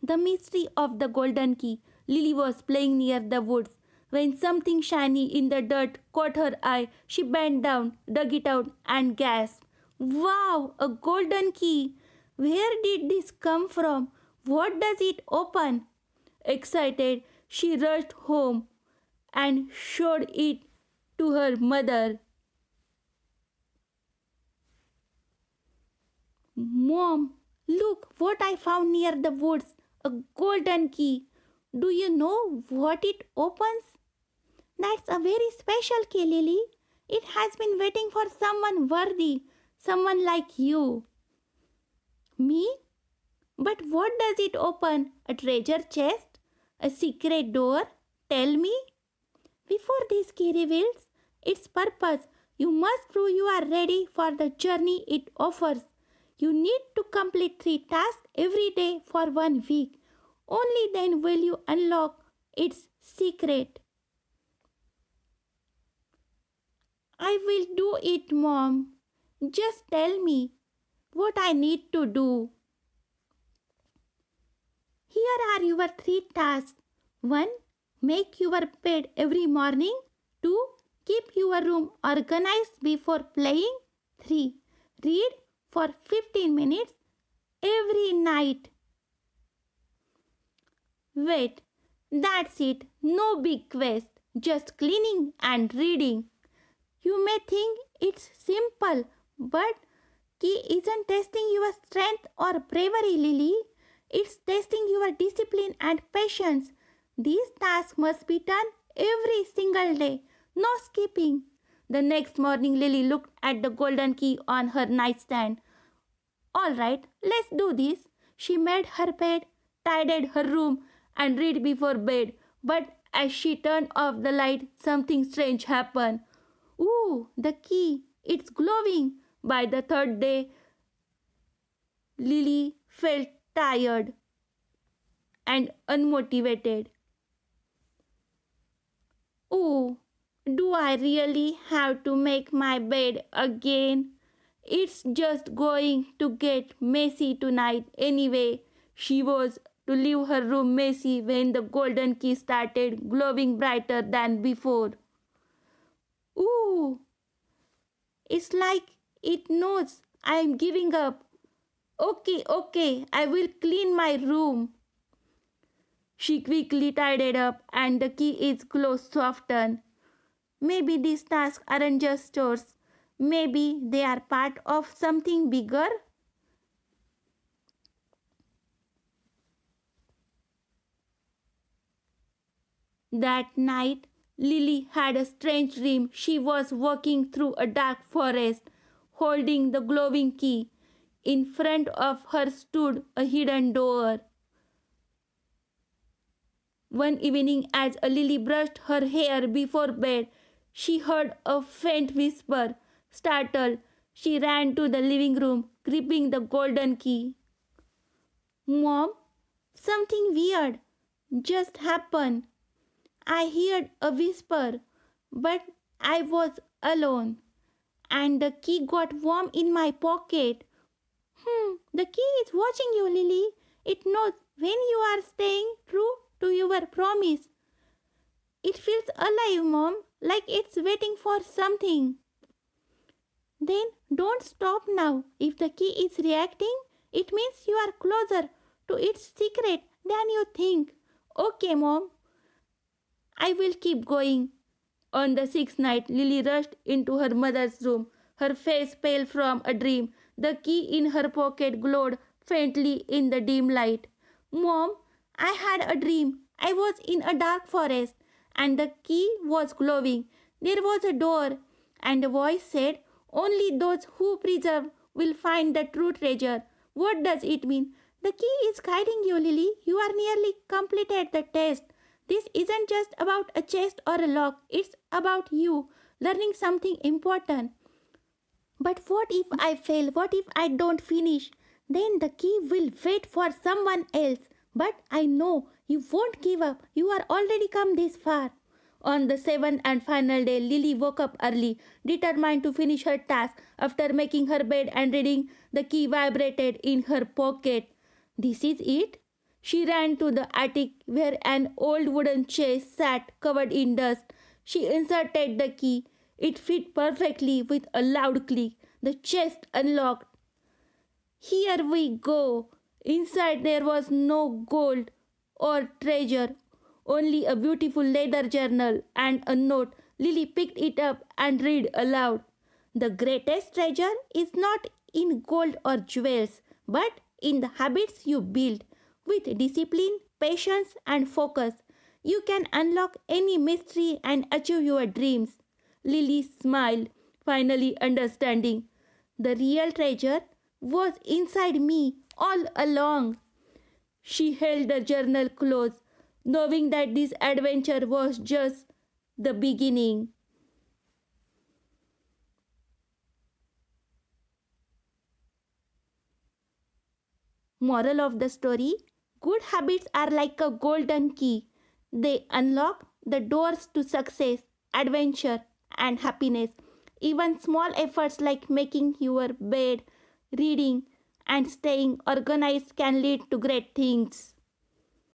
The mystery of the golden key. Lily was playing near the woods. When something shiny in the dirt caught her eye, she bent down, dug it out, and gasped. Wow, a golden key! Where did this come from? What does it open? Excited, she rushed home and showed it to her mother. Mom, look what I found near the woods, a golden key. Do you know what it opens? That's a very special key, Lily. It has been waiting for someone worthy, someone like you. Me? But what does it open? A treasure chest? A secret door? Tell me. Before this key reveals its purpose, you must prove you are ready for the journey it offers. You need to complete 3 tasks every day for 1 week. Only then will you unlock its secret. I will do it, Mom. Just tell me what I need to do. Here are your 3 tasks. 1. Make your bed every morning. 2. Keep your room organized before playing. 3. Read for 15 minutes every night. Wait, that's it. No big quest. Just cleaning and reading. You may think it's simple, but key isn't testing your strength or bravery, Lily. It's testing your discipline and patience. These tasks must be done every single day. No skipping. The next morning, Lily looked at the golden key on her nightstand. All right, let's do this. She made her bed, tidied her room, and read before bed. But as she turned off the light, something strange happened. Ooh, the key. It's glowing. By the 3rd day, Lily felt tired and unmotivated. Oh, do I really have to make my bed again? It's just going to get messy tonight anyway. She was to leave her room messy when the golden key started glowing brighter than before. Ooh, it's like it knows I'm giving up. Okay, I will clean my room. She quickly tidied up and the key is closed softened. Maybe these tasks aren't just chores. Maybe they are part of something bigger. That night, Lily had a strange dream. She was walking through a dark forest, holding the glowing key. In front of her stood a hidden door. One evening, as Lily brushed her hair before bed, she heard a faint whisper. Startled, she ran to the living room, gripping the golden key. Mom, something weird just happened. I heard a whisper, but I was alone, and the key got warm in my pocket. The key is watching you, Lily. It knows when you are staying true to your promise. It feels alive, Mom, like it's waiting for something. Then don't stop now. If the key is reacting, it means you are closer to its secret than you think. Okay, Mom, I will keep going. On the 6th night, Lily rushed into her mother's room, her face pale from a dream. The key in her pocket glowed faintly in the dim light. Mom, I had a dream. I was in a dark forest and the key was glowing. There was a door and a voice said, only those who preserve will find the true treasure. What does it mean? The key is guiding you, Lily. You are nearly completed the test. This isn't just about a chest or a lock. It's about you learning something important. But what if I fail? What if I don't finish? Then the key will wait for someone else. But I know you won't give up. You are already come this far. On the 7th and final day, Lily woke up early, determined to finish her task. After making her bed and reading, the key vibrated in her pocket. This is it? She ran to the attic where an old wooden chest sat covered in dust. She inserted the key. It fit perfectly with a loud click. The chest unlocked. Here we go. Inside there was no gold or treasure, only a beautiful leather journal and a note. Lily picked it up and read aloud. The greatest treasure is not in gold or jewels, but in the habits you build. With discipline, patience, and focus, you can unlock any mystery and achieve your dreams. Lily smiled, finally understanding. The real treasure was inside me all along. She held the journal close, knowing that this adventure was just the beginning. Moral of the story: good habits are like a golden key. They unlock the doors to success, adventure, and happiness. Even small efforts like making your bed, reading, and staying organized can lead to great things.